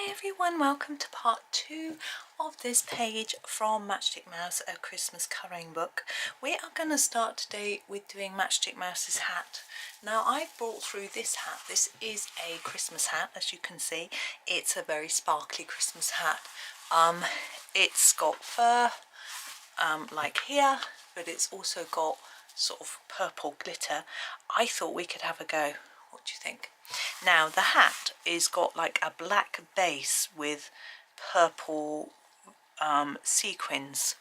Hi everyone, welcome to part 2 of this page from Matchstick Mouse, a Christmas colouring book. We are going to start today with doing Matchstick Mouse's hat. Now I brought through this hat. This is a Christmas hat, as you can see. It's a very sparkly Christmas hat. It's got fur like here, but it's also got sort of purple glitter. I thought we could have a go. What do you think? Now the hat is got like a black base with purple sequins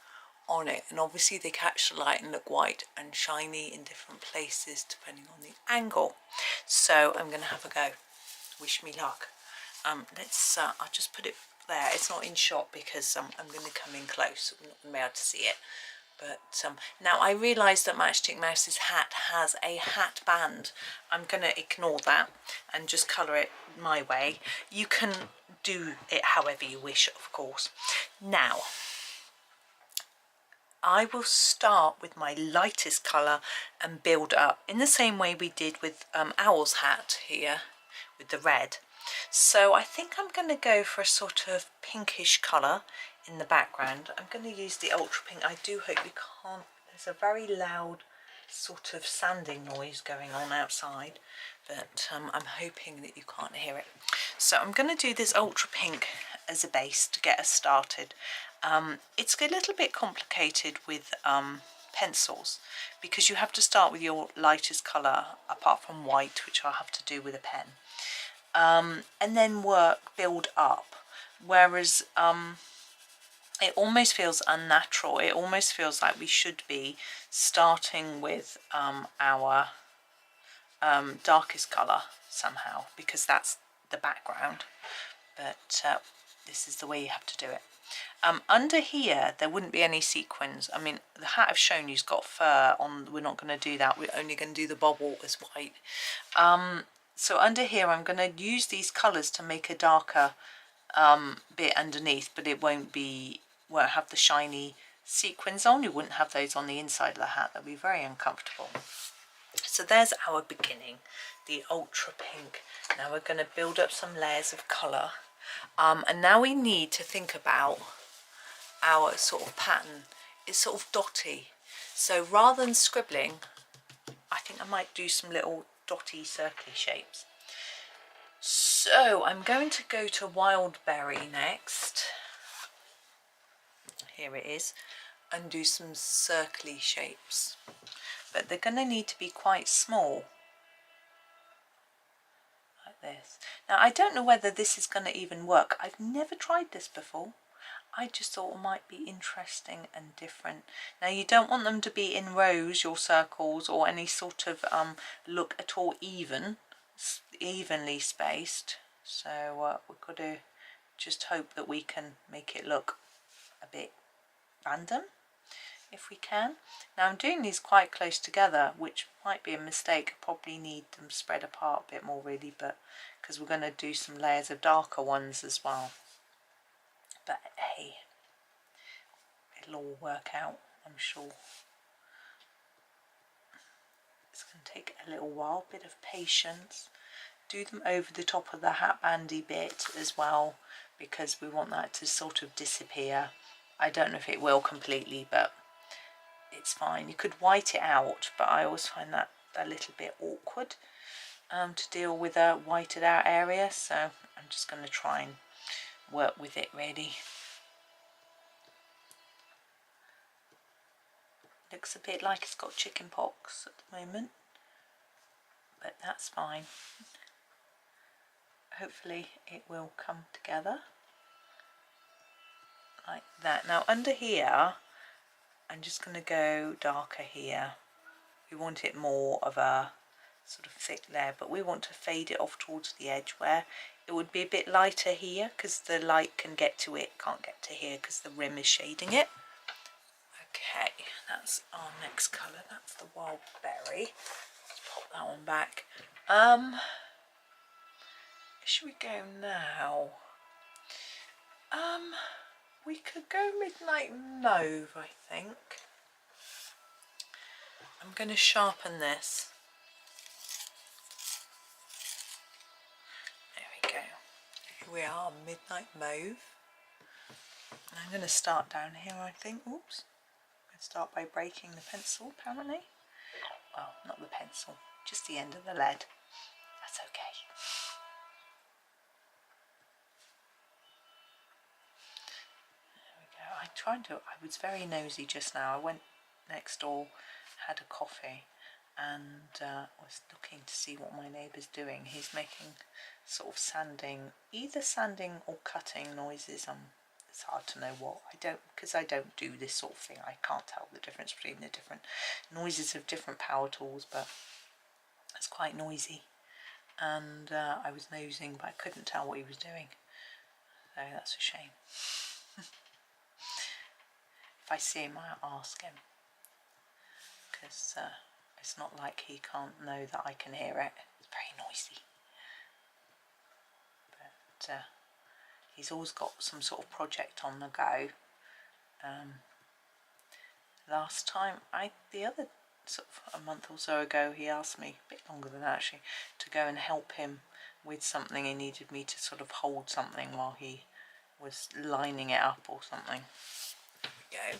on it, and obviously they catch the light and look white and shiny in different places depending on the angle. So I'm going to have a go. Wish me luck. I'll just put it there. It's not in shot because I'm going to come in close. I'm not going to be able to see it. But now I realise that Matchstick Mouse's hat has a hat band. I'm going to ignore that and just colour it my way. You can do it however you wish, of course. Now, I will start with my lightest colour and build up in the same way we did with Owl's hat here with the red. So I think I'm going to go for a sort of pinkish colour in the background. I'm going to use the ultra pink. I do hope you can't, there's a very loud sort of sanding noise going on outside, but I'm hoping that you can't hear it. So I'm going to do this ultra pink as a base to get us started. It's a little bit complicated with pencils because you have to start with your lightest colour apart from white, which I'll have to do with a pen. And then build up, whereas it almost feels unnatural. It almost feels like we should be starting with our darkest colour somehow, because that's the background, but this is the way you have to do it. Under here there wouldn't be any sequins. I mean, the hat I've shown you's got fur on. We're not going to do that. We're only going to do the bobble as white. So under here I'm going to use these colours to make a darker bit underneath, but it won't have the shiny sequins on. You wouldn't have those on the inside of the hat. That'd be very uncomfortable. So there's our beginning, the ultra pink. Now we're going to build up some layers of colour, and now we need to think about our sort of pattern. It's sort of dotty, so rather than scribbling, I think I might do some little dotty circly shapes. So I'm going to go to wild berry next. Here it is, and do some circly shapes, but they're going to need to be quite small, like this. Now I don't know whether this is going to even work. I've never tried this before. I just thought it might be interesting and different. Now you don't want them to be in rows, your circles, or any sort of look at all evenly spaced. So we've got to just hope that we can make it look a bit random if we can. Now I'm doing these quite close together, which might be a mistake. I probably need them spread apart a bit more really, but because we're going to do some layers of darker ones as well. But hey, it'll all work out, I'm sure. It's going to take a little while, bit of patience. Do them over the top of the hat bandy bit as well, because we want that to sort of disappear. I don't know if it will completely, but it's fine. You could white it out, but I always find that a little bit awkward to deal with a whited out area, so I'm just going to try and work with it really. Looks a bit like it's got chicken pox at the moment, but that's fine. Hopefully it will come together like that. Now under here I'm just going to go darker here. We want it more of a sort of thick layer, but we want to fade it off towards the edge where it would be a bit lighter here, because the light can get to it, can't get to here because the rim is shading it. Okay, that's our next colour. That's the wild berry. Let's pop that one back. Should we go now? We could go midnight mauve, I think. I'm going to sharpen this. There we go. Here we are, Midnight Mauve. And I'm going to start down here, I think. Oops. I'm going to start by breaking the pencil, apparently. Well, not the pencil, just the end of the lead. That's okay. I was very nosy just now. I went next door, had a coffee, and was looking to see what my neighbour's doing. He's making sort of sanding, either sanding or cutting noises. It's hard to know what. Because I don't do this sort of thing, I can't tell the difference between the different noises of different power tools, but it's quite noisy. And I was nosing, but I couldn't tell what he was doing. So that's a shame. If I see him, I'll ask him, because it's not like he can't know that I can hear it. It's very noisy. But he's always got some sort of project on the go. Last time, the other sort of a month or so ago, he asked me, a bit longer than that actually, to go and help him with something. He needed me to sort of hold something while he was lining it up or something. Go.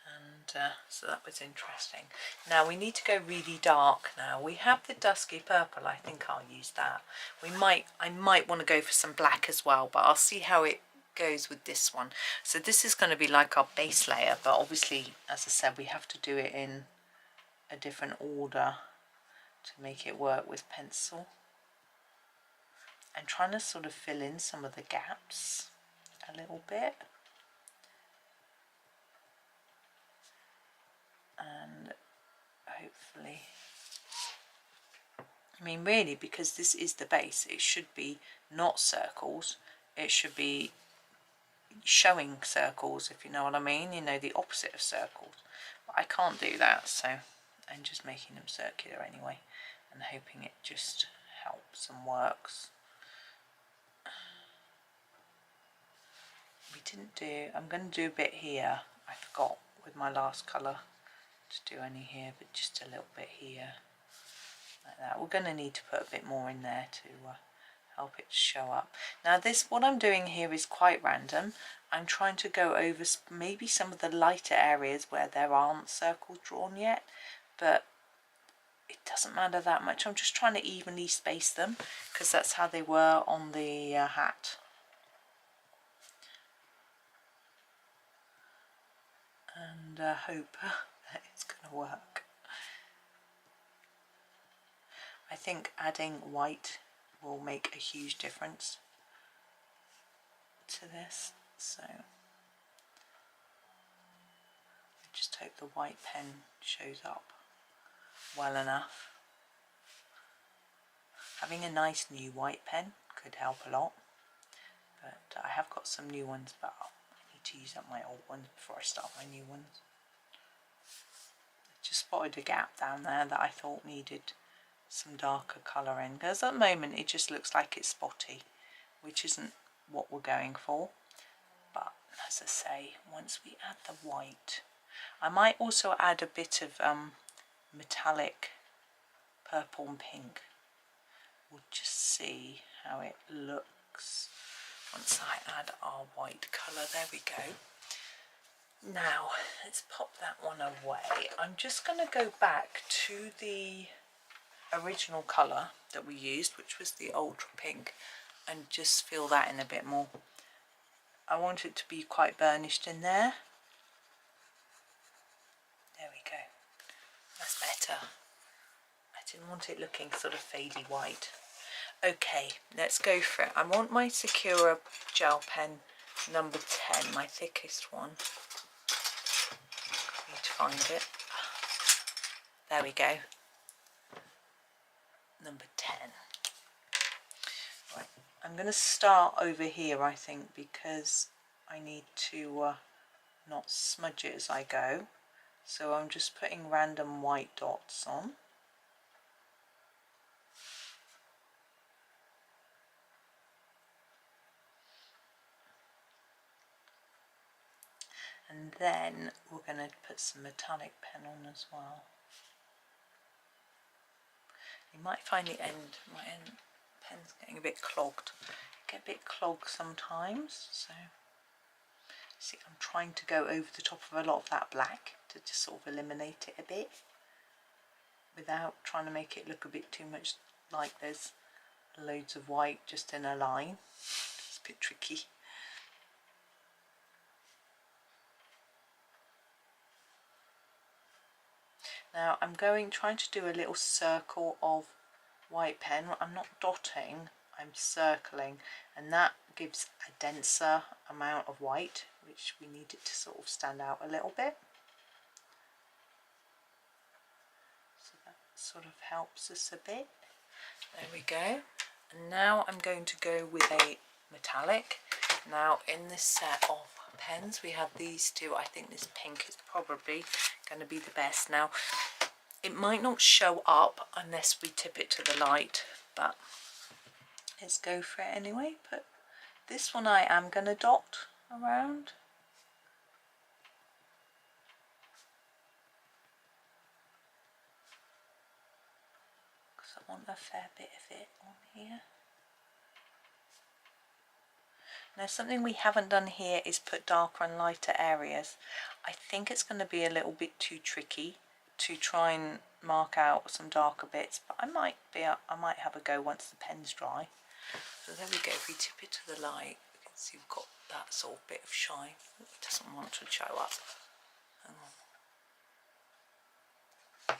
And so that was interesting. Now we need to go really dark now. We have the dusky purple. I think I'll use that. I might want to go for some black as well, but I'll see how it goes with this one. So this is going to be like our base layer, but obviously, as I said, we have to do it in a different order to make it work with pencil. I'm trying to sort of fill in some of the gaps a little bit. And hopefully, I mean really, because this is the base, it should be not circles, it should be showing circles, if you know what I mean, you know, the opposite of circles. But I can't do that, so I'm just making them circular anyway and hoping it just helps and works. I'm going to do a bit here. I forgot with my last colour to do any here, but just a little bit here like that. We're going to need to put a bit more in there to help it show up. Now what I'm doing here is quite random. I'm trying to go over maybe some of the lighter areas where there aren't circles drawn yet, but it doesn't matter that much. I'm just trying to evenly space them because that's how they were on the hat. And hope that it's going to work. I think adding white will make a huge difference to this, so I just hope the white pen shows up well enough. Having a nice new white pen could help a lot, but I have got some new ones, but I need to use up my old ones before I start my new ones. I just spotted a gap down there that I thought needed some darker colour in, because at the moment it just looks like it's spotty, which isn't what we're going for. But as I say, once we add the white, I might also add a bit of metallic purple and pink. We'll just see how it looks once I add our white colour. There we go. Now let's pop that one away. I'm just going to go back to the original colour that we used, which was the ultra pink, and just fill that in a bit more. I want it to be quite burnished in there. There we go. That's better. I didn't want it looking sort of fadey white. Okay, let's go for it. I want my Sakura gel pen number 10, my thickest one. I need to find it. There we go. Number 10. Right, I'm going to start over here, I think, because I need to not smudge it as I go. So I'm just putting random white dots on. And then we're going to put some metallic pen on as well. You might find my end pen's getting a bit clogged. Get a bit clogged sometimes, so see, I'm trying to go over the top of a lot of that black to just sort of eliminate it a bit without trying to make it look a bit too much like there's loads of white just in a line. It's a bit tricky. Now I'm trying to do a little circle of white pen. I'm not dotting, I'm circling, and that gives a denser amount of white, which we need it to sort of stand out a little bit. So that sort of helps us a bit. There we go. And now I'm going to go with a metallic. Now in this set of pens we have these two. I think this pink is probably going to be the best. Now it might not show up unless we tip it to the light, but let's go for it anyway. But this one I am going to dot around. Because I want a fair bit of it on here. Now something we haven't done here is put darker and lighter areas. I think it's going to be a little bit too tricky to try and mark out some darker bits, but I might have a go once the pen's dry. So there we go. If we tip it to the light, we can see we've got that sort of bit of shine. It doesn't want to show up. Hang on.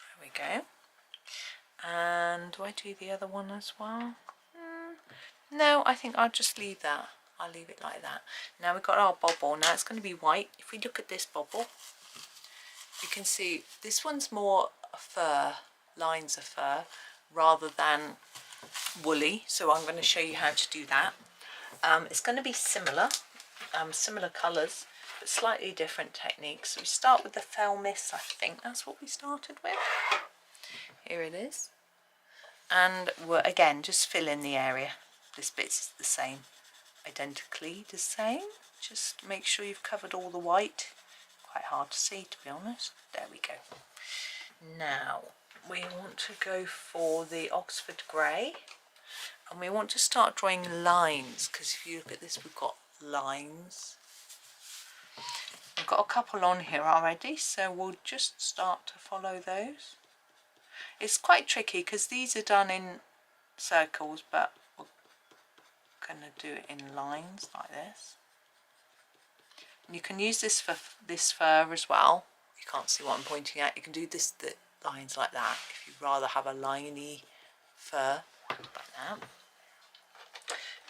There we go. And do I do the other one as well? No, I think I'll just leave that. I'll leave it like that. Now we've got our bobble. Now it's going to be white. If we look at this bobble, you can see this one's more fur, lines of fur, rather than woolly. So I'm going to show you how to do that. It's going to be similar, similar colours, but slightly different techniques. So we start with the fell mist. I think that's what we started with. Here it is. And we're again just fill in the area. This bit's the same, identically the same. Just make sure you've covered all the white. Quite hard to see, to be honest. There we go. Now we want to go for the Oxford grey, and we want to start drawing lines, because if you look at this, we've got lines. We've got a couple on here already, so we'll just start to follow those. It's quite tricky because these are done in circles, but we're going to do it in lines like this. And you can use this for this fur as well. You can't see what I'm pointing at. You can do the lines like that if you'd rather have a liney fur like that.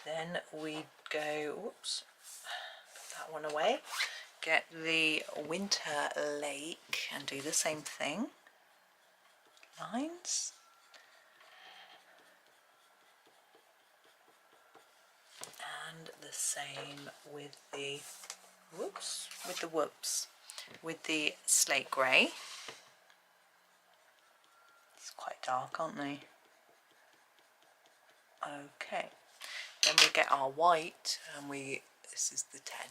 Then we go, whoops, put that one away. Get the winter lake and do the same thing. Lines. And the same with the with the slate grey. It's quite dark, aren't they? Okay, then we get our white, and this is the 10.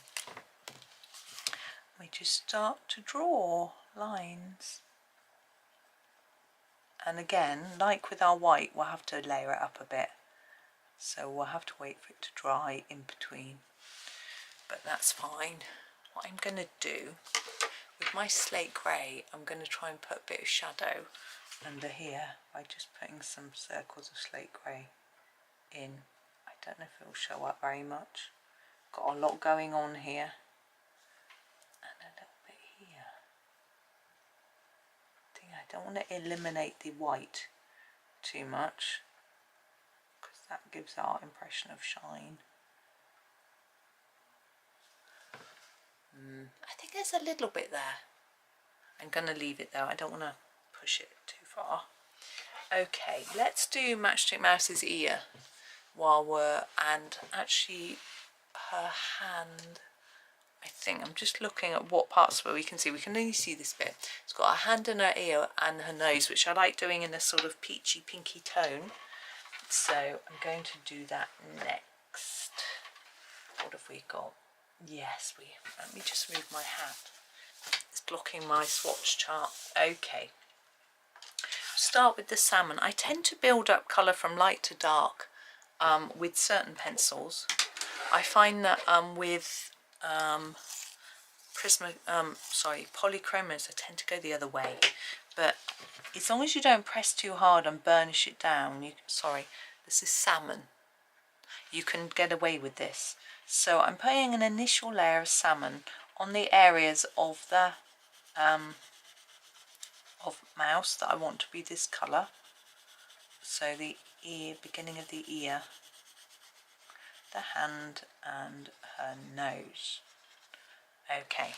We just start to draw lines. And again, like with our white, we'll have to layer it up a bit. So we'll have to wait for it to dry in between. But that's fine. What I'm going to do with my slate grey, I'm going to try and put a bit of shadow under here by just putting some circles of slate grey in. I don't know if it will show up very much. Got a lot going on here. And a little bit here. I don't want to eliminate the white too much, because that gives our impression of shine. I think there's a little bit there. I'm going to leave it though. I don't want to push it too far. Okay, let's do Matchstick Mouse's ear and actually her hand. I think I'm just looking at what parts where we can only see this bit. It's got her hand and her ear and her nose, which I like doing in a sort of peachy pinky tone. So I'm going to do that next. What have we got? Yes, let me just move my hat. It's blocking my swatch chart. Okay. start with the salmon. I tend to build up colour from light to dark with certain pencils. I find that with polychromos, I tend to go the other way. But as long as you don't press too hard and burnish it down, this is salmon, you can get away with this. So I'm putting an initial layer of salmon on the areas of the mouse that I want to be this colour. So the ear, beginning of the ear, the hand and her nose. Okay.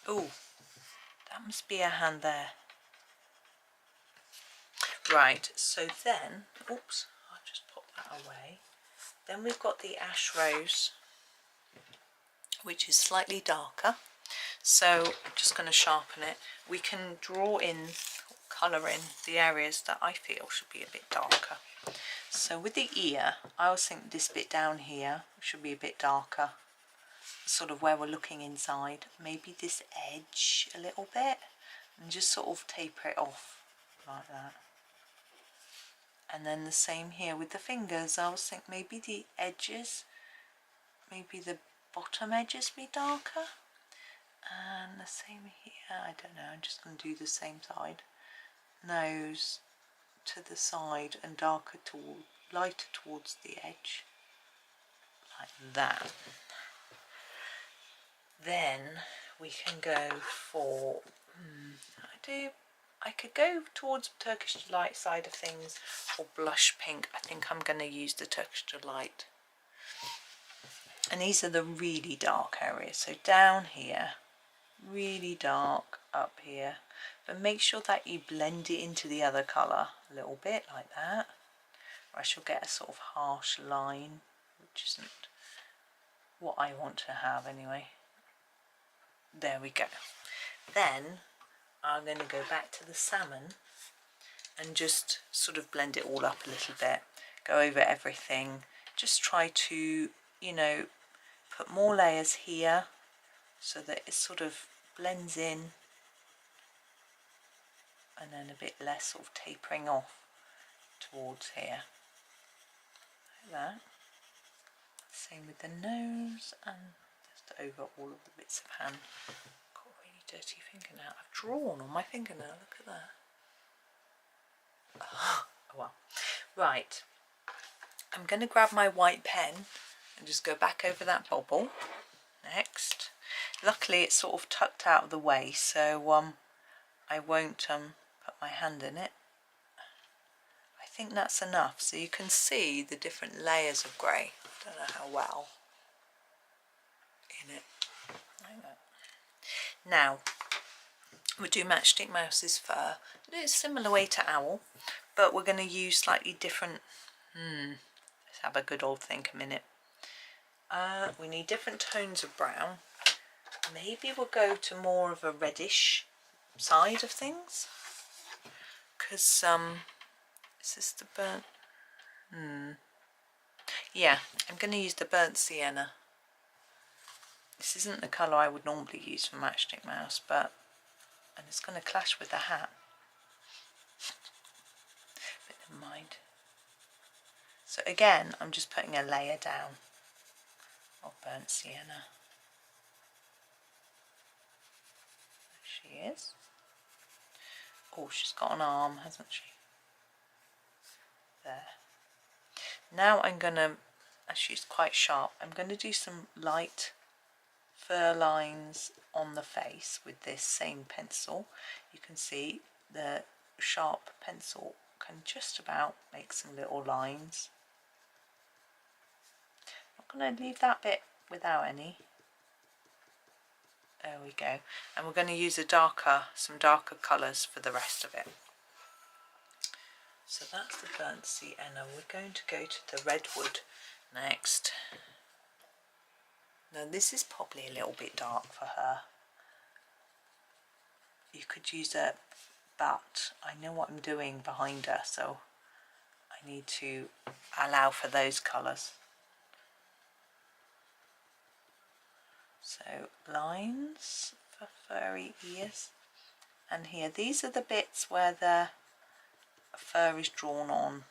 Ooh, that must be a hand there. Right, so then, oops, I'll just pop that away. Then we've got the ash rose, which is slightly darker. So I'm just going to sharpen it. We can draw in, colour in the areas that I feel should be a bit darker. So with the ear, I always think this bit down here should be a bit darker. Sort of where we're looking inside. Maybe this edge a little bit. And just sort of taper it off like that. And then the same here with the fingers. I always think maybe the edges, maybe the bottom edges be darker. And the same here, I don't know, I'm just going to do the same side. Nose to the side and darker toward, lighter towards the edge. Like that. Then we can go for, I could go towards Turkish Delight side of things or blush pink. I think I'm going to use the Turkish Delight. And these are the really dark areas. So down here, really dark up here. But make sure that you blend it into the other colour a little bit like that. Or I shall get a sort of harsh line, which isn't what I want to have anyway. There we go. Then I'm going to go back to the salmon and just sort of blend it all up a little bit. Go over everything. Just try to, you know, put more layers here so that it sort of blends in, and then a bit less sort of tapering off towards here. Like that. Same with the nose and just over all of the bits of hand. Got a really dirty fingernail. I've drawn on my fingernail, look at that. Oh well. Right. I'm going to grab my white pen and just go back over that bobble. Next. Luckily it's sort of tucked out of the way, so I won't put my hand in it. I think that's enough, so you can see the different layers of grey. I don't know how well in it. Like that. Now we'll do Matchstick Mouse's fur. Do it a similar way to Owl, but we're going to use slightly different. Let's have a good old think a minute. We need different tones of brown. Maybe we'll go to more of a reddish side of things, because is this the burnt? Yeah, I'm going to use the burnt sienna. This isn't the colour I would normally use for Matchstick Mouse, and it's going to clash with the hat. But never mind. So again, I'm just putting a layer down of burnt sienna. There she is. Oh, she's got an arm, hasn't she? There. Now I'm going to, as she's quite sharp, I'm going to do some light fur lines on the face with this same pencil. You can see the sharp pencil can just about make some little lines. I'm going to leave that bit without any. There we go. And we're going to use some darker colours for the rest of it. So that's the burnt sienna. We're going to go to the redwood next. Now this is probably a little bit dark for her. You could use a, but I know what I'm doing behind her, so I need to allow for those colours. So lines for furry ears, and here these are the bits where the fur is drawn on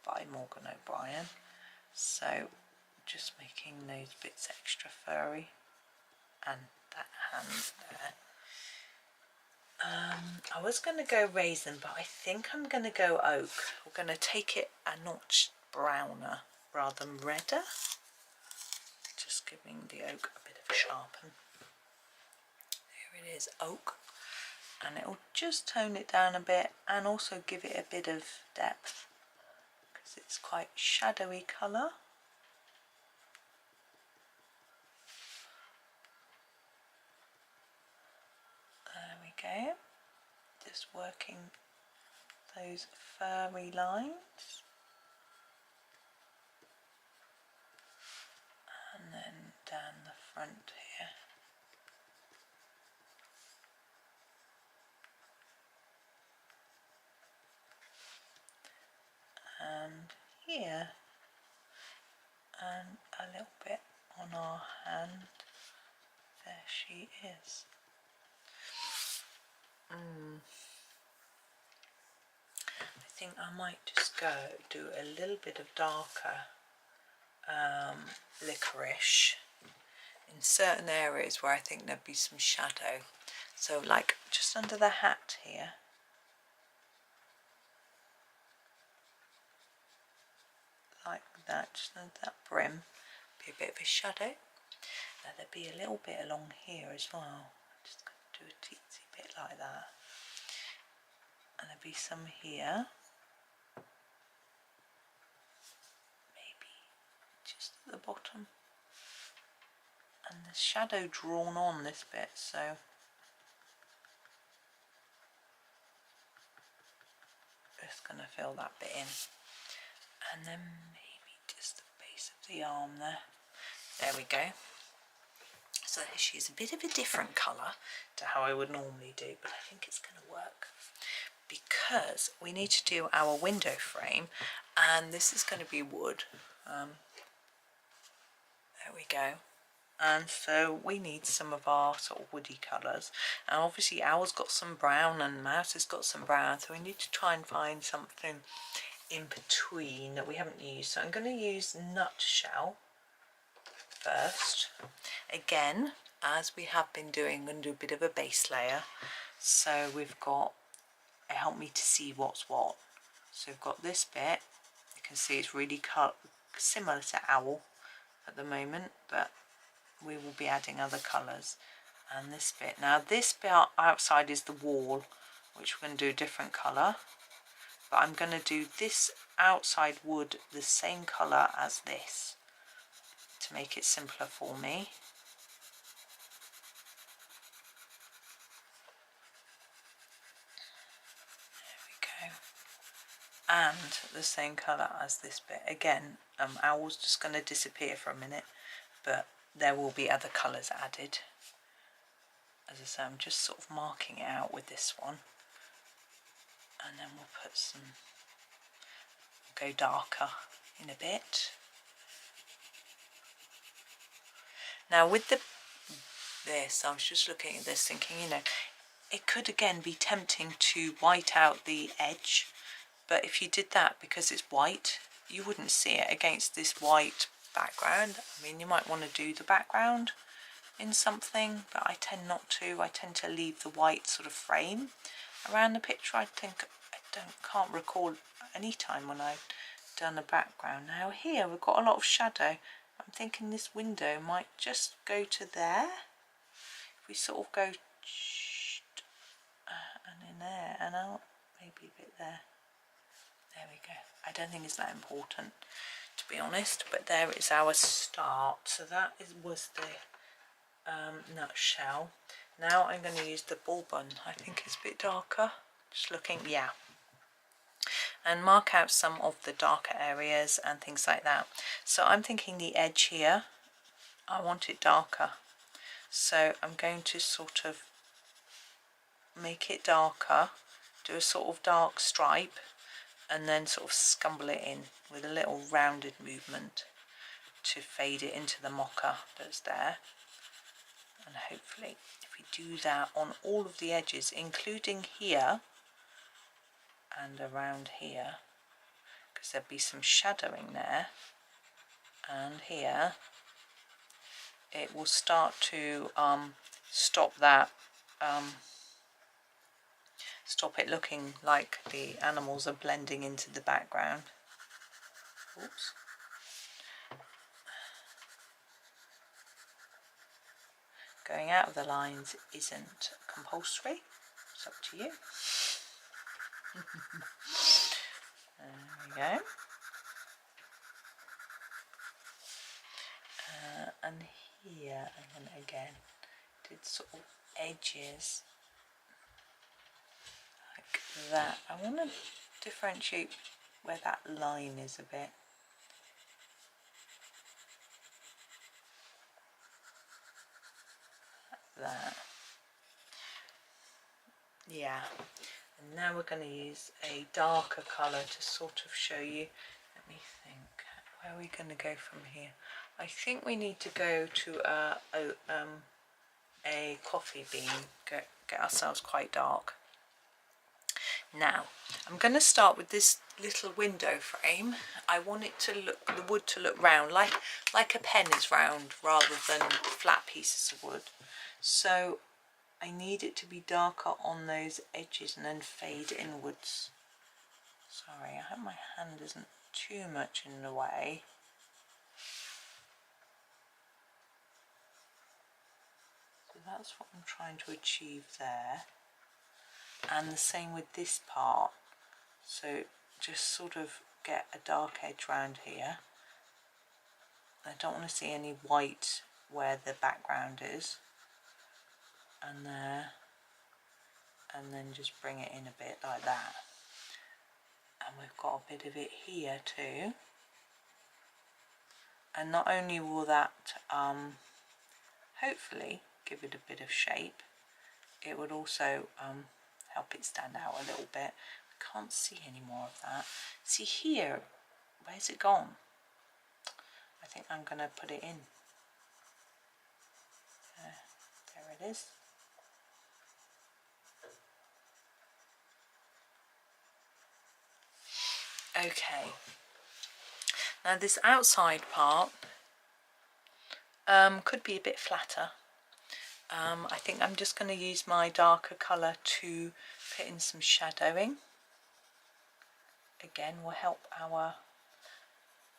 by Morgan O'Brien, so just making those bits extra furry, and that hand there. I was going to go raisin, but I think I'm going to go oak. We're going to take it a notch browner rather than redder, just giving the oak a bit of a sharpen. Here it is, oak, and it'll just tone it down a bit and also give it a bit of depth because it's quite shadowy colour. There we go, just working those furry lines, and then down the front here. And here, and a little bit on our hand. There she is. I think I might just go do a little bit of darker liquorice in certain areas where I think there'd be some shadow. So like just under the hat here. Like that, just under that brim, be a bit of a shadow. Now there'd be a little bit along here as well. Just going to do a teensy bit like that. And there'd be some here. Maybe just at the bottom. And the shadow drawn on this bit, so just going to fill that bit in. And then maybe just the base of the arm there. There we go. So she's a bit of a different colour to how I would normally do, but I think it's going to work because we need to do our window frame, and this is going to be wood. There we go. And so we need some of our sort of woody colours, and obviously Owl's got some brown and Mouse has got some brown, so we need to try and find something in between that we haven't used. So I'm going to use nutshell first. Again, as we have been doing, I'm going to do a bit of a base layer. So we've got, it helped me to see what's what. So we've got this bit, you can see it's really similar to Owl at the moment, but we will be adding other colours. And this bit, now this bit outside is the wall, which we're going to do a different colour, but I'm going to do this outside wood the same colour as this to make it simpler for me. There we go. And the same colour as this bit. Again, Owl's just going to disappear for a minute, but there will be other colours added. As I say, I'm just sort of marking it out with this one. And then we'll put some, go darker in a bit. Now with this, I was just looking at this thinking, you know, it could again be tempting to white out the edge, but if you did that because it's white, you wouldn't see it against this white background. I mean, you might want to do the background in something, but I tend not to. I tend to leave the white sort of frame around the picture. I think can't recall any time when I've done a background. Now here we've got a lot of shadow. I'm thinking this window might just go to there. If we sort of go and in there and out, maybe a bit there. There we go. I don't think it's that important, to be honest, but there is our start. So that was the nutshell. Now I'm going to use the bourbon. I think it's a bit darker. Just looking, yeah. And mark out some of the darker areas and things like that. So I'm thinking the edge here, I want it darker. So I'm going to sort of make it darker, do a sort of dark stripe, and then sort of scumble it in with a little rounded movement to fade it into the mocha that's there. And hopefully if we do that on all of the edges, including here, and around here, because there'll be some shadowing there, and here it will start to stop it looking like the animals are blending into the background. Oops. Going out of the lines isn't compulsory, it's up to you. There we go. And here, and then again, did sort of edges like that. I want to differentiate where that line is a bit. Like that. Yeah. And now we're going to use a darker colour to sort of show you. Let me think. Where are we going to go from here? I think we need to go to a coffee bean. Get ourselves quite dark. Now, I'm going to start with this little window frame. I want it to look, the wood to look round, like a pen is round rather than flat pieces of wood. So I need it to be darker on those edges and then fade inwards. Sorry, I hope my hand isn't too much in the way. So that's what I'm trying to achieve there. And the same with this part. So just sort of get a dark edge round here. I don't want to see any white where the background is. And there. And then just bring it in a bit like that. And we've got a bit of it here too. And not only will that hopefully give it a bit of shape, it would also help it stand out a little bit. I can't see any more of that. See here, where's it gone? I think I'm going to put it in. There it is. Okay, now this outside part could be a bit flatter. I think I'm just going to use my darker colour to put in some shadowing. Again, will help our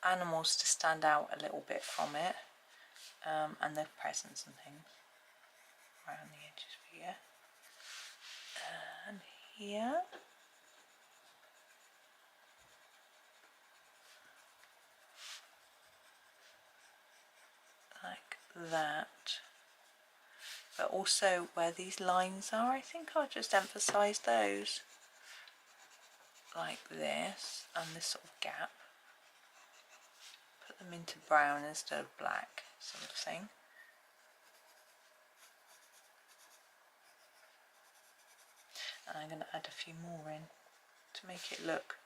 animals to stand out a little bit from it, and their presence and things around the edges here and here. Like that. But also where these lines are, I think I'll just emphasise those. Like this, and this sort of gap. Put them into brown instead of black, sort of thing. And I'm going to add a few more in to make it look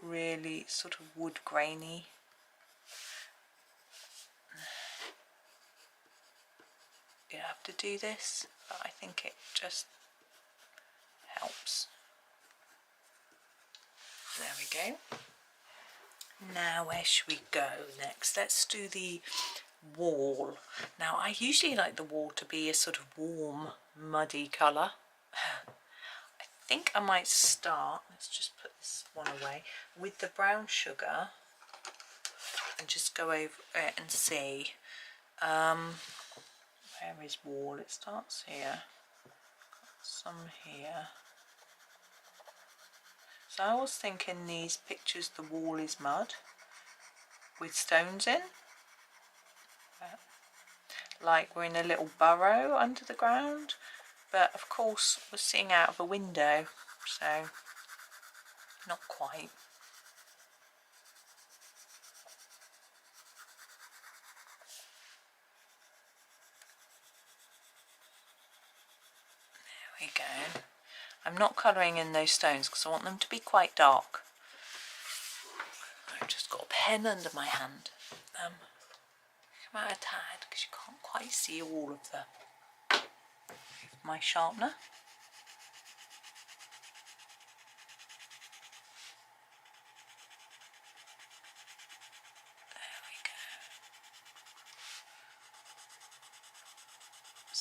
really sort of wood grainy. You don't have to do this, but I think it just helps. There we go. Now where should we go next? Let's do the wall. Now I usually like the wall to be a sort of warm, muddy colour. I think I might start, let's just put this one away, with the brown sugar and just go over it and see. Where is wall? It starts here. Got some here. So I was thinking these pictures, the wall is mud with stones in. Like we're in a little burrow under the ground. But of course we're seeing out of a window, so not quite. There we go. I'm not colouring in those stones because I want them to be quite dark. I've just got a pen under my hand. Come out a tad because you can't quite see all of my sharpener.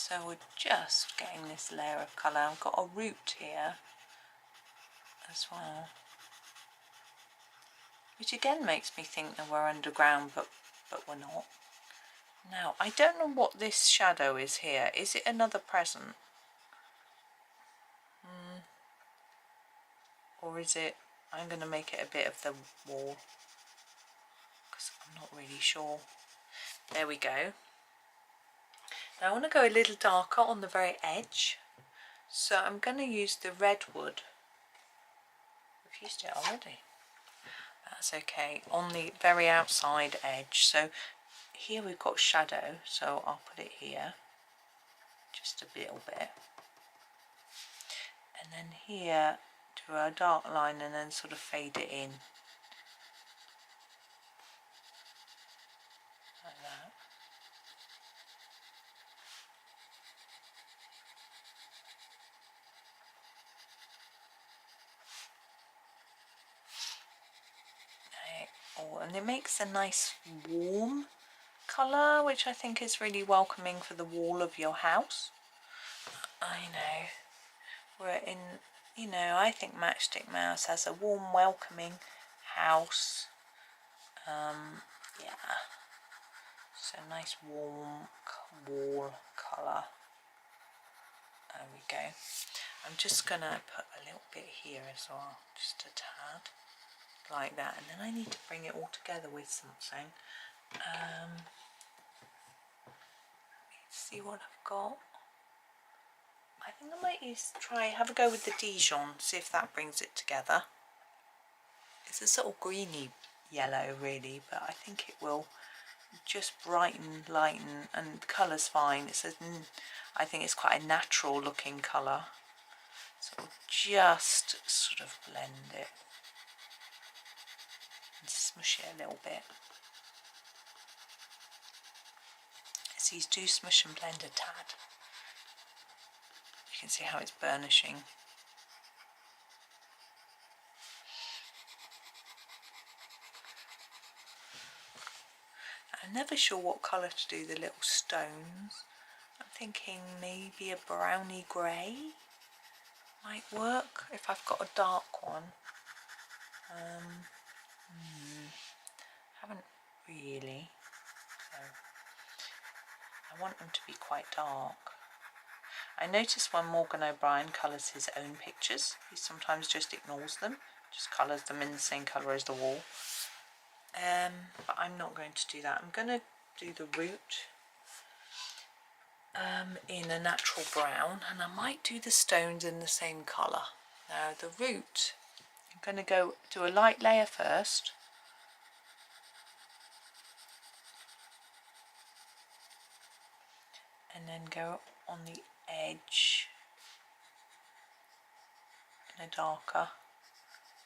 So we're just getting this layer of colour. I've got a root here as well, which again makes me think that we're underground, but we're not. Now, I don't know what this shadow is here. Is it another present? Or is it, I'm going to make it a bit of the wall, because I'm not really sure. There we go. Now I want to go a little darker on the very edge. So I'm going to use the redwood. We've used it already. That's okay. On the very outside edge. So here we've got shadow, so I'll put it here. Just a little bit. And then here, do a dark line and then sort of fade it in. Like that. Oh, and it makes a nice warm colour, which I think is really welcoming for the wall of your house. I know. We're in, you know, I think Matchstick Mouse has a warm, welcoming house. Yeah. So nice warm wall colour. There we go. I'm just going to put a little bit here as well, just a tad. Like that, and then I need to bring it all together with something. Let's see what I've got. I think I might have a go with the Dijon, see if that brings it together. It's a sort of greeny yellow really, but I think it will just brighten, lighten, and the colour's fine. I think it's quite a natural looking colour, so we'll just sort of blend it. Smush it a little bit. So do smush and blend a tad. You can see how it's burnishing. I'm never sure what colour to do the little stones. I'm thinking maybe a browny grey might work if I've got a dark one. Haven't really. So I want them to be quite dark. I notice when Morgan O'Brien colours his own pictures, he sometimes just ignores them, just colours them in the same colour as the wall. But I'm not going to do that. I'm going to do the root in a natural brown, and I might do the stones in the same colour. Now the root, I'm going to go do a light layer first. And then go on the edge in a darker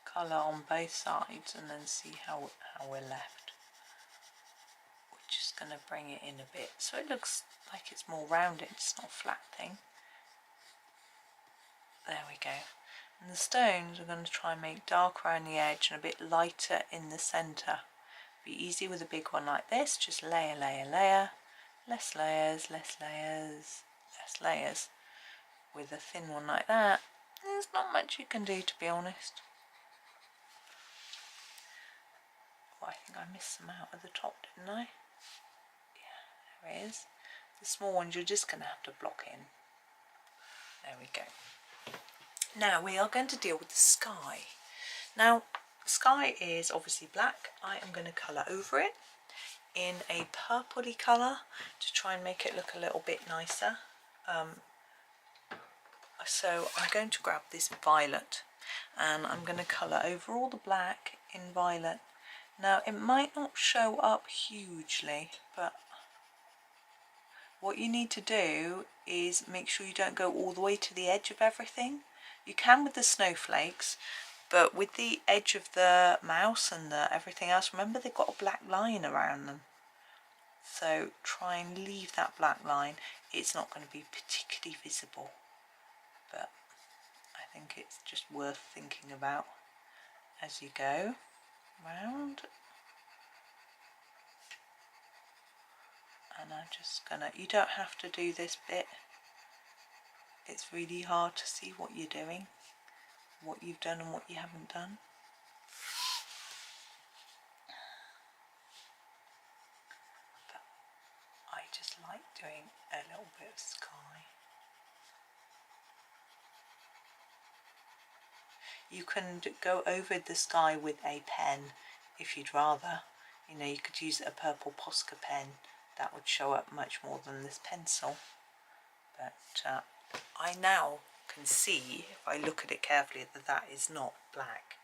colour on both sides, and then see how we're left. We're just going to bring it in a bit so it looks like it's more rounded, it's not a flat thing. There we go. And the stones we're going to try and make darker around the edge and a bit lighter in the centre. Be easy with a big one like this, just layer, layer, layer. Less layers, less layers, less layers. With a thin one like that, there's not much you can do, to be honest. Oh, I think I missed some out at the top, didn't I? Yeah, there it is. The small ones you're just going to have to block in. There we go. Now we are going to deal with the sky. Now, sky is obviously black. I am going to colour over it in a purpley colour to try and make it look a little bit nicer. So I'm going to grab this violet and I'm going to colour over all the black in violet. Now it might not show up hugely, but what you need to do is make sure you don't go all the way to the edge of everything. You can with the snowflakes, but with the edge of the mouse and everything else, remember they've got a black line around them. So try and leave that black line. It's not going to be particularly visible, but I think it's just worth thinking about as you go round. And I'm just gonna, you don't have to do this bit, it's really hard to see what you're doing, what you've done and what you haven't done. But I just like doing a little bit of sky. You can go over the sky with a pen if you'd rather. You know, you could use a purple Posca pen. That would show up much more than this pencil. But I now can see, if I look at it carefully, that that is not black.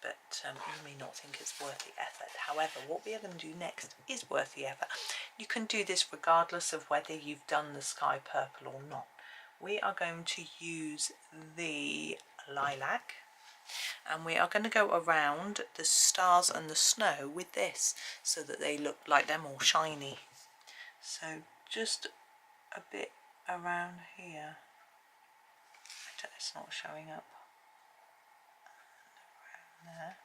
But you may not think it's worth the effort. However, what we are going to do next is worth the effort. You can do this regardless of whether you've done the sky purple or not. We are going to use the lilac. And we are going to go around the stars and the snow with this so that they look like they're more shiny. So just a bit around here. It's not showing up. Around there.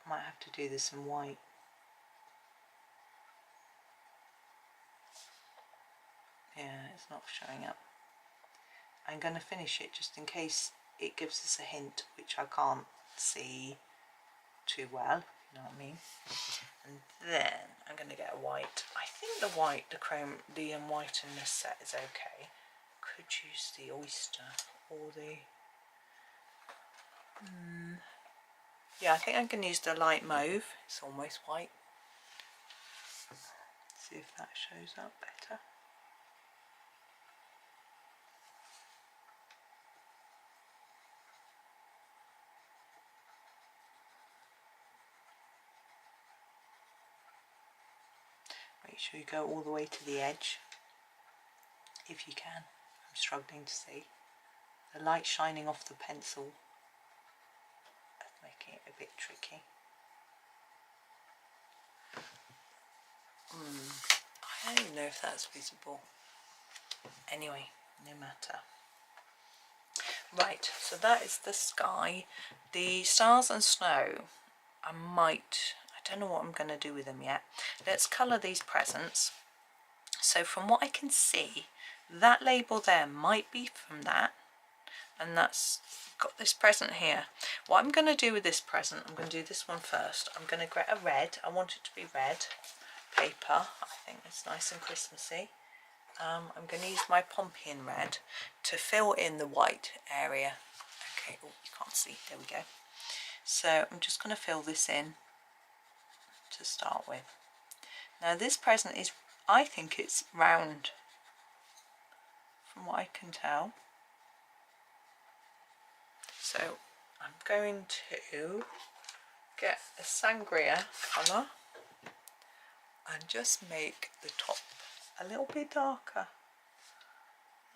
Might have to do this in white. Yeah, it's not showing up. I'm going to finish it just in case it gives us a hint, which I can't see too well, you know what I mean. And then I'm going to get a white. I think the white, the white in this set is okay. Could use the oyster or the yeah, I think I can use the light mauve. It's almost white. See if that shows up better. Make sure you go all the way to the edge, if you can. I'm struggling to see. The light shining off the pencil is making it a bit tricky. I don't even know if that's visible. Anyway, no matter. Right, so that is the sky. The stars and snow, I don't know what I'm going to do with them yet. Let's colour these presents. So from what I can see, that label there might be from that, and that's got this present here. What I'm going to do with this present, I'm going to do this one first. I'm going to get a red. I want it to be red paper. I think it's nice and Christmassy. I'm going to use my pompeian red to fill in the white area. Okay, oh, you can't see. There we go. So I'm just going to fill this in to start with. Now this present is, I think it's round from what I can tell. So I'm going to get a sangria colour and just make the top a little bit darker,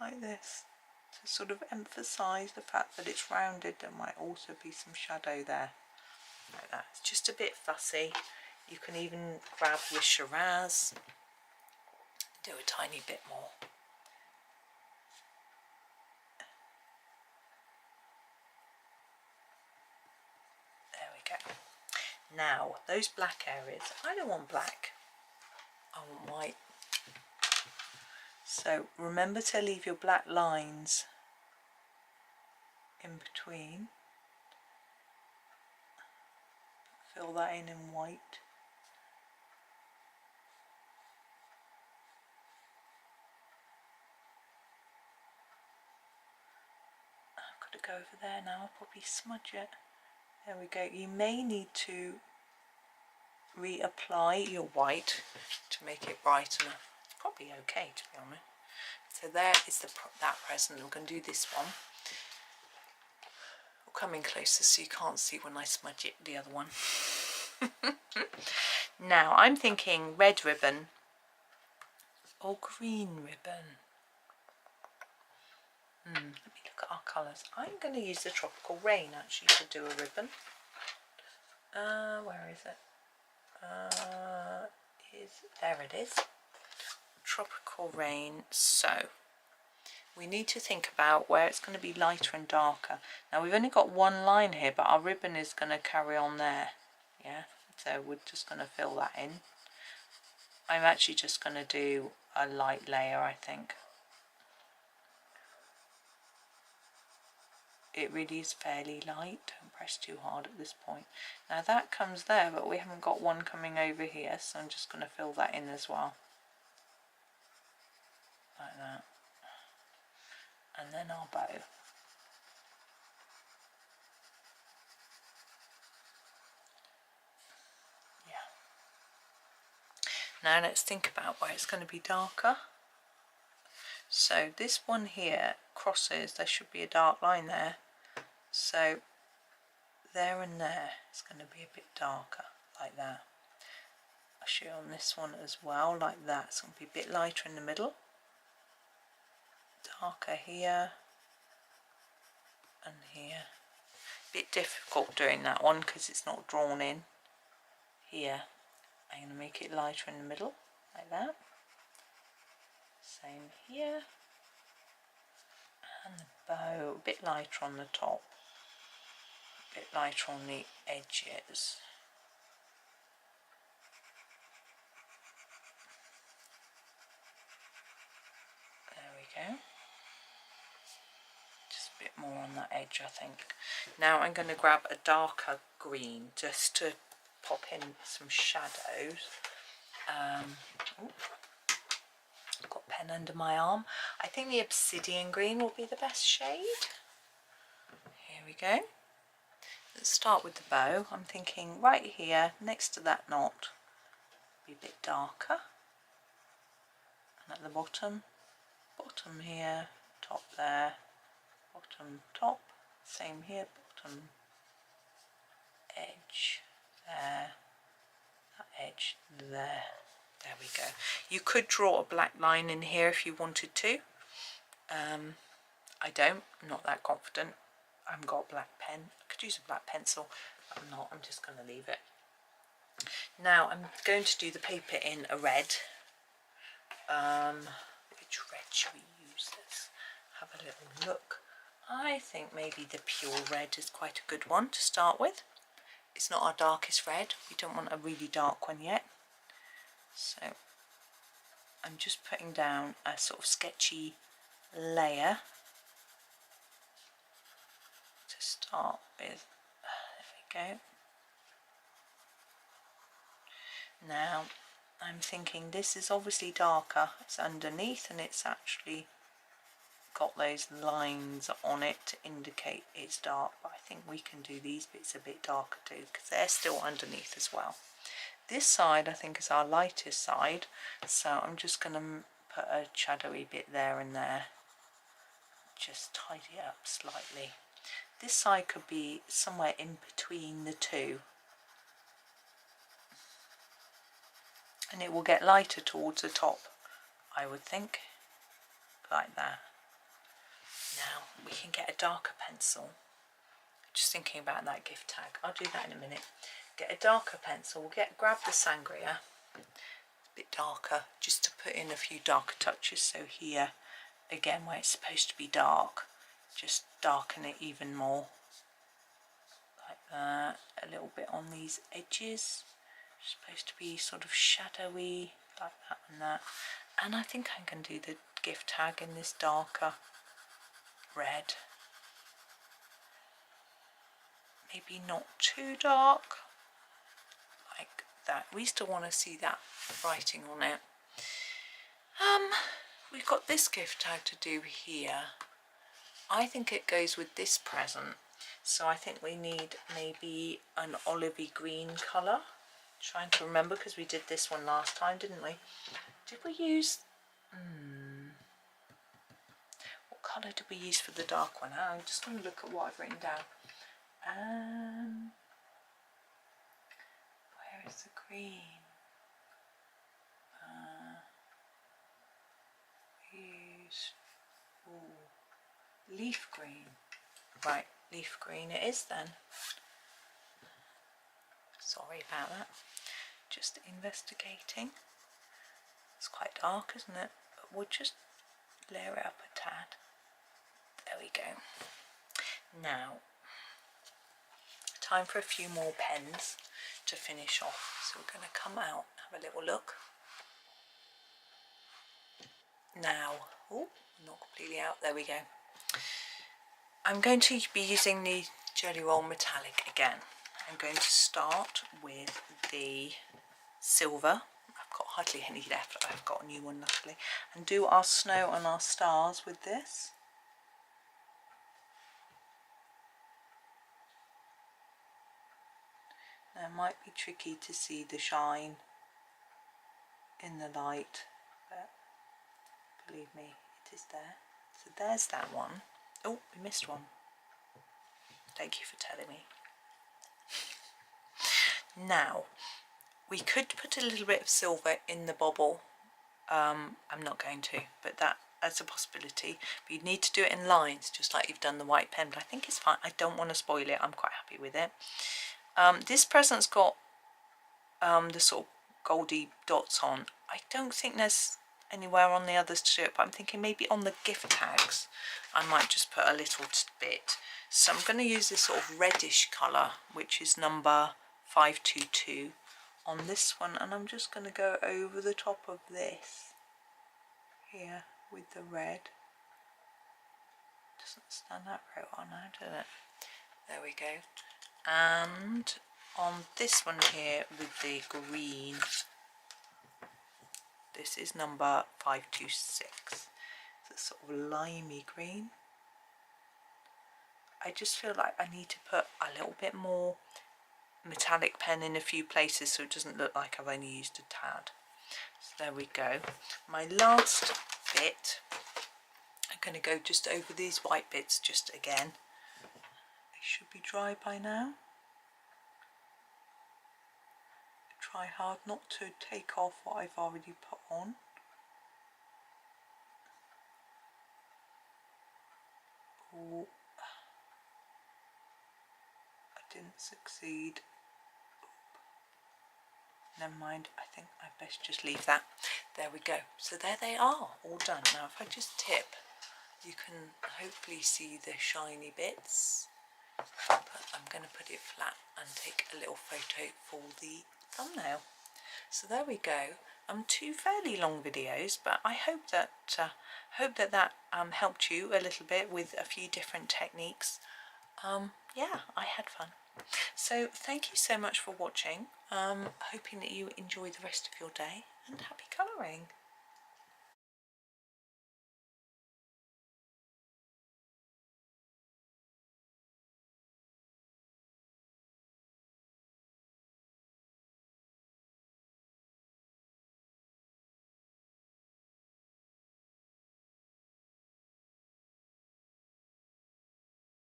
like this, to sort of emphasise the fact that it's rounded. There might also be some shadow there, like that. It's just a bit fussy. You can even grab your Shiraz, do a tiny bit more. There we go. Now, those black areas, I don't want black, I want white. So remember to leave your black lines in between. Fill that in white. I've got to go over there now. I'll probably smudge it. There we go. You may need to reapply your white to make it brighter. It's probably okay, to be honest. So there is that present. I'm going to do this one. I'll come in closer so you can't see when I smudge it, the other one. Now I'm thinking red ribbon or green ribbon. Let me look at our colours. I'm going to use the tropical rain actually to do a ribbon. Where is it? There it is. Tropical rain. So we need to think about where it's going to be lighter and darker. Now we've only got one line here, but our ribbon is going to carry on there. Yeah, so we're just going to fill that in. I'm actually just going to do a light layer, I think. it really is fairly light. Don't press too hard at this point. Now that comes there, but we haven't got one coming over here, so I'm just going to fill that in as well. Like that. And then our bow. Yeah. Now let's think about where it's going to be darker. So this one here crosses, there should be a dark line there. So there and there it's going to be a bit darker, like that. I'll show you on this one as well, like that. It's going to be a bit lighter in the middle. Darker here and here. Bit difficult doing that one because it's not drawn in here. I'm going to make it lighter in the middle, like that. Same here, and the bow a bit lighter on the top, a bit lighter on the edges. There we go. Just a bit more on that edge, I think. Now I'm going to grab a darker green just to pop in some shadows. I've got a pen under my arm. I think the obsidian green will be the best shade. Here we go. Let's start with the bow. I'm thinking right here next to that knot, be a bit darker. And at the bottom here, top there, bottom, top, same here, bottom, edge there, that edge there. There we go. You could draw a black line in here if you wanted to. I don't. I'm not that confident. I haven't got a black pen. I could use a black pencil, but I'm not. I'm just going to leave it. Now I'm going to do the paper in a red. Which red should we use? Let's have a little look. I think maybe the pure red is quite a good one to start with. It's not our darkest red. We don't want a really dark one yet. So I'm just putting down a sort of sketchy layer to start with. There we go. Now I'm thinking this is obviously darker. It's underneath and it's actually got those lines on it to indicate it's dark, but I think we can do these bits a bit darker too because they're still underneath as well. This side I think is our lightest side, so I'm just going to put a shadowy bit there and there, just tidy it up slightly. This side could be somewhere in between the two, and it will get lighter towards the top, I would think, like that. Now we can get a darker pencil. Just thinking about that gift tag. I'll do that in a minute. Get a darker pencil. We'll grab the sangria. It's a bit darker, just to put in a few darker touches. So here, again, where it's supposed to be dark, just darken it even more. Like that. A little bit on these edges. It's supposed to be sort of shadowy, like that and that. And I think I can do the gift tag in this darker red. Maybe not too dark, like that. We still want to see that writing on it. We've got this gift tag to do here. I think it goes with this present, so I think we need maybe an olivey green colour. Trying to remember because we did this one last time, didn't we? Did we use what colour did we use for the dark one? I'm just going to look at what I've written down. Where is the green? Use leaf green. Right, leaf green it is then. Sorry about that. Just investigating. It's quite dark, isn't it? But we'll just layer it up a tad. There we go. Now, time for a few more pens to finish off. So we're going to come out and have a little look. Now, oh, not completely out. There we go. I'm going to be using the Jelly Roll Metallic again. I'm going to start with the silver. I've got hardly any left. I've got a new one luckily. And do our snow and our stars with this. Now it might be tricky to see the shine in the light, but believe me, it is there. So there's that one. Oh, we missed one. Thank you for telling me. Now, we could put a little bit of silver in the bobble. I'm not going to, but that's a possibility. But you'd need to do it in lines, just like you've done the white pen, but I think it's fine. I don't want to spoil it. I'm quite happy with it. This present's got the sort of goldy dots on. I don't think there's anywhere on the others to do it, but I'm thinking maybe on the gift tags I might just put a little bit. So I'm going to use this sort of reddish colour, which is number 522 on this one, and I'm just going to go over the top of this here with the red. Doesn't stand that very well now, does it? There we go. And on this one here with the green, this is number 526. It's a sort of limey green. I just feel like I need to put a little bit more metallic pen in a few places so it doesn't look like I've only used a tad. So there we go. My last bit, I'm going to go just over these white bits just again. They should be dry by now. Try hard not to take off what I've already put on. Oh, I didn't succeed. Never mind, I think I best just leave that. There we go. So there they are, all done. Now if I just tip, you can hopefully see the shiny bits. But I'm going to put it flat and take a little photo for the thumbnail. So there we go. Two fairly long videos, but I hope that helped you a little bit with a few different techniques. Yeah, I had fun. So thank you so much for watching. Hoping that you enjoy the rest of your day, and happy colouring.